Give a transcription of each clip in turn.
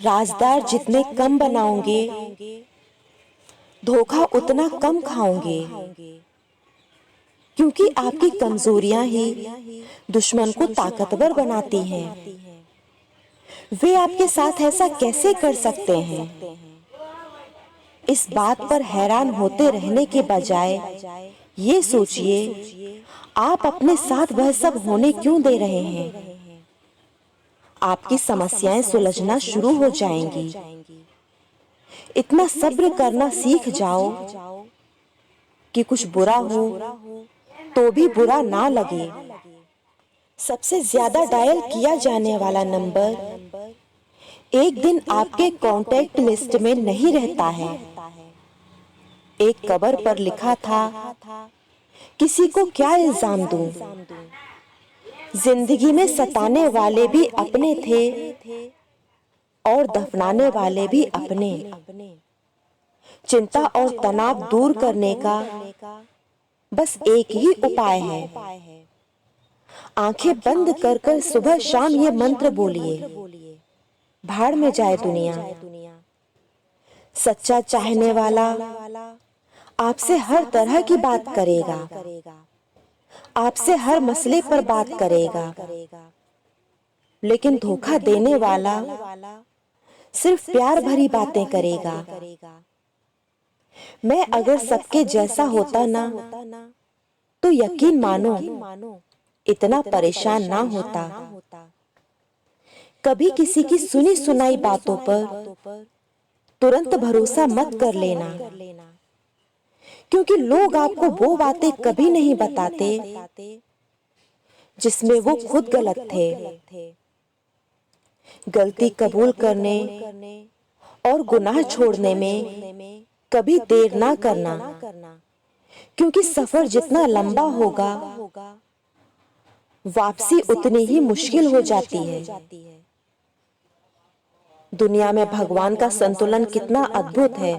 राजदार जितने कम बनाओगे, धोखा उतना कम खाओगे, क्योंकि आपकी कमजोरियां ही दुश्मन को ताकतवर बनाती हैं। वे आपके साथ ऐसा कैसे कर सकते हैं? इस बात पर हैरान होते रहने के बजाय ये सोचिए, आप अपने साथ वह सब होने क्यों दे रहे हैं? आपकी समस्याएं सुलझना शुरू हो जाएंगी। इतना सब्र करना सीख जाओ कि कुछ बुरा हो तो भी बुरा ना लगे। सबसे ज्यादा डायल किया जाने वाला नंबर एक दिन आपके कॉन्टैक्ट लिस्ट में नहीं रहता है। एक कवर पर लिखा था, किसी को क्या इल्जाम दूं? जिंदगी में सताने वाले भी अपने थे और दफनाने वाले भी अपने। चिंता और तनाव दूर करने का बस एक ही उपाय है। आंखें बंद कर कर सुबह शाम ये मंत्र बोलिए, भाड़ में जाए दुनिया। सच्चा चाहने वाला आपसे हर तरह की बात करेगा, आपसे हर मसले पर बात करेगा, लेकिन धोखा देने वाला सिर्फ प्यार भरी बातें करेगा। मैं अगर सबके जैसा होता ना तो यकीन मानो इतना परेशान ना होता। कभी किसी की सुनी सुनाई बातों पर तुरंत भरोसा मत कर लेना, क्योंकि लोग आपको वो बातें कभी नहीं बताते जिसमें वो खुद गलत थे। गलती कबूल करने और गुनाह छोड़ने में कभी देर ना करना, क्योंकि सफर जितना लंबा होगा वापसी उतनी ही मुश्किल हो जाती है। दुनिया में भगवान का संतुलन कितना अद्भुत है।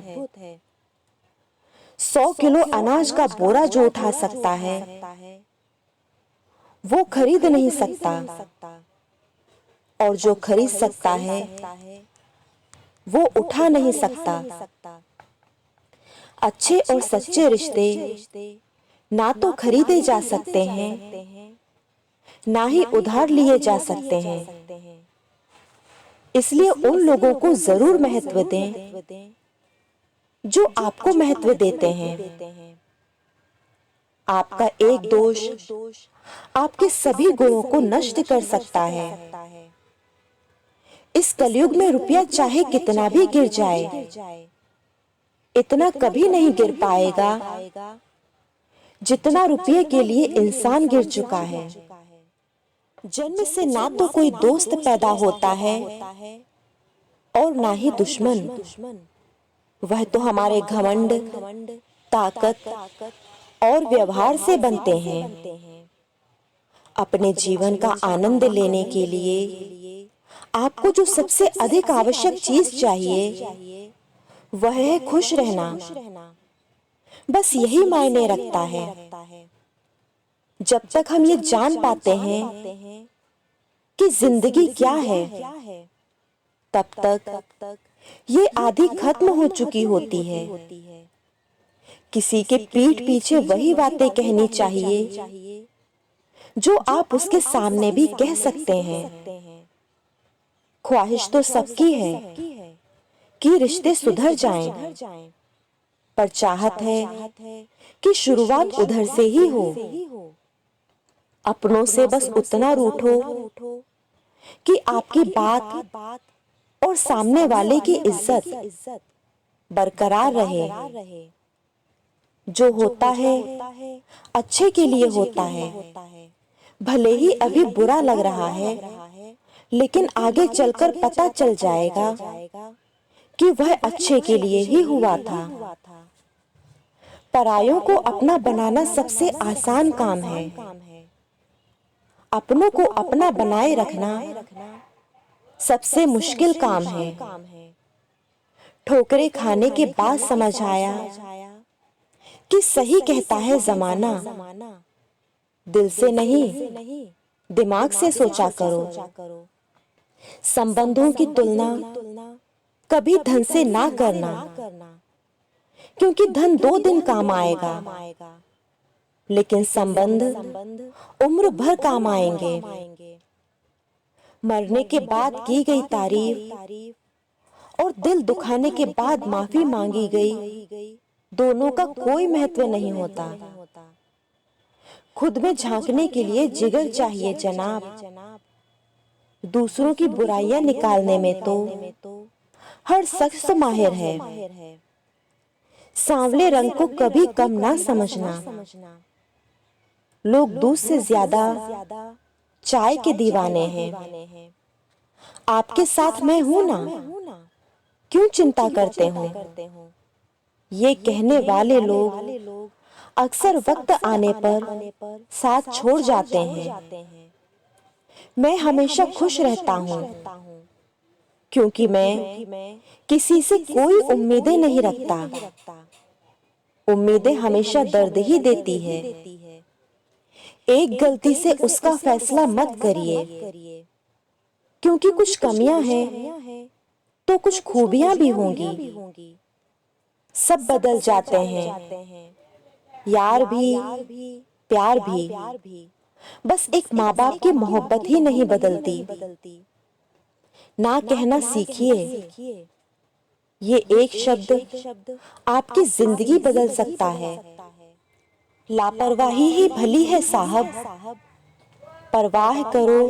100 किलो अनाज का बोरा जो उठा सकता है वो खरीद नहीं सकता, और जो खरीद सकता है वो उठा नहीं सकता। अच्छे और सच्चे रिश्ते ना तो खरीदे जा सकते हैं, ना ही उधार लिए जा सकते हैं। इसलिए उन लोगों को जरूर महत्व दें जो आपको महत्व देते हैं। आपका एक दोष आपके सभी गुणों को नष्ट कर सकता है। इस कलयुग में रुपया चाहे कितना भी गिर जाए, इतना कभी नहीं गिर पाएगा जितना रुपये के लिए इंसान गिर चुका है। जन्म से ना तो कोई दोस्त पैदा होता है और ना ही दुश्मन। वह तो हमारे घमंड, ताकत और व्यवहार से बनते हैं। अपने जीवन का आनंद लेने के लिए आपको जो सबसे अधिक आवश्यक चीज चाहिए वह है खुश रहना। बस यही मायने रखता है। जब तक हम ये जान पाते हैं कि जिंदगी क्या है, तब तक ये आधी खत्म हो चुकी होती है। किसी के पीठ पीछे वही बातें कहनी चाहिए जो आप उसके सामने भी कह सकते हैं। ख्वाहिश तो सबकी है कि रिश्ते सुधर जाएं, पर चाहत है कि शुरुआत उधर से ही हो। अपनों से बस उतना रूठो कि आपकी बात और सामने वाले की इज्जत बरकरार रहे। जो होता है अच्छे के लिए होता है। भले ही अभी बुरा लग रहा है, लेकिन आगे चलकर पता चल जाएगा कि वह अच्छे के लिए ही हुआ था। परायों को अपना बनाना सबसे आसान काम है। अपनों को अपना बनाए रखना सबसे मुश्किल काम है। ठोकरें खाने के बाद समझ आया कि सही कहता है जमाना। दिल से नहीं, दिमाग से सोचा करो। संबंधों की तुलना कभी धन से ना करना, क्योंकि धन 2 दिन काम आएगा, लेकिन संबंध उम्र भर काम आएंगे। मरने के बाद की गई तारीफ और दिल दुखाने के बाद माफी मांगी गई, दोनों का कोई महत्व नहीं होता। खुद में झांकने के लिए जिगर चाहिए जनाब। दूसरों की बुराइयां निकालने में तो हर शख्स माहिर है। सांवले रंग को कभी कम ना समझना। लोग दूध से ज्यादा चाय के दीवाने हैं। आपके साथ मैं हूं ना, क्यों चिंता करते हो? ये कहने वाले लोग अक्सर वक्त आने पर साथ छोड़ जाते हैं। मैं हमेशा खुश रहता हूँ, क्योंकि मैं किसी से कोई उम्मीदें नहीं रखता। उम्मीदें हमेशा दर्द ही देती है। एक गलती से उसका फैसला मत करिए, क्योंकि कुछ कमियां हैं तो कुछ खूबियां भी होंगी। सब बदल जाते हैं, यार भी, प्यार भी। बस एक माँ बाप की मोहब्बत ही नहीं बदलती। ना कहना सीखिए, ये एक शब्द आपकी जिंदगी बदल सकता है। लापरवाही ही भली है साहब, परवाह करो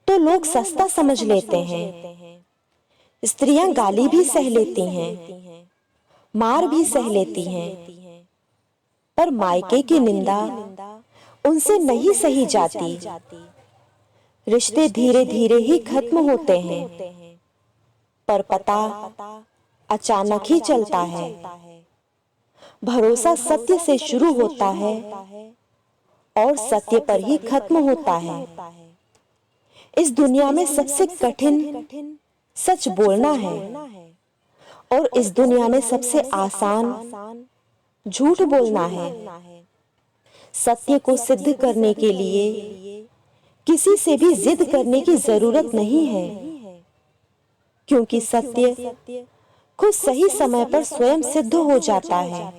तो लोग सस्ता समझ लेते हैं। स्त्रियां गाली भी सह लेती हैं, मार भी सह लेती हैं, पर मायके की निंदा उनसे नहीं सही जाती। रिश्ते धीरे धीरे ही खत्म होते हैं, पर पता अचानक ही चलता है। भरोसा सत्य से शुरू होता है और सत्य पर ही खत्म होता है। इस दुनिया में सबसे कठिन सच बोलना है, और इस दुनिया में सबसे आसान झूठ बोलना है। सत्य को सिद्ध करने के लिए किसी से भी जिद करने की जरूरत नहीं है, क्योंकि सत्य खुद सही समय पर स्वयं सिद्ध हो जाता है।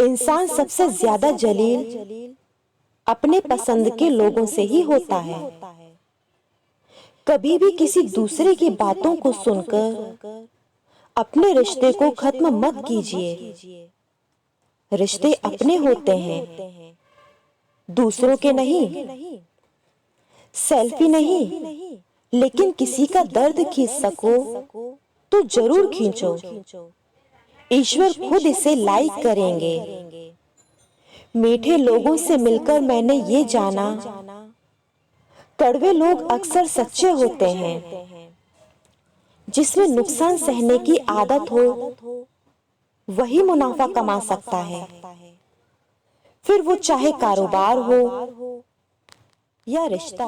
इंसान सबसे ज्यादा जलील अपने पसंद के लोगों से ही होता है। कभी भी किसी दूसरे की बातों को सुनकर अपने रिश्ते को खत्म मत कीजिए। रिश्ते अपने होते हैं, दूसरों के नहीं। सेल्फी नहीं, लेकिन किसी का दर्द खींच सको तो जरूर खींचो। ईश्वर खुद इसे लाइक करेंगे। मीठे लोगों से मिलकर मैंने ये जाना, कड़वे लोग अक्सर सच्चे होते हैं। जिसमें नुकसान सहने की आदत हो, वही मुनाफा कमा सकता है। फिर वो चाहे कारोबार हो या रिश्ता।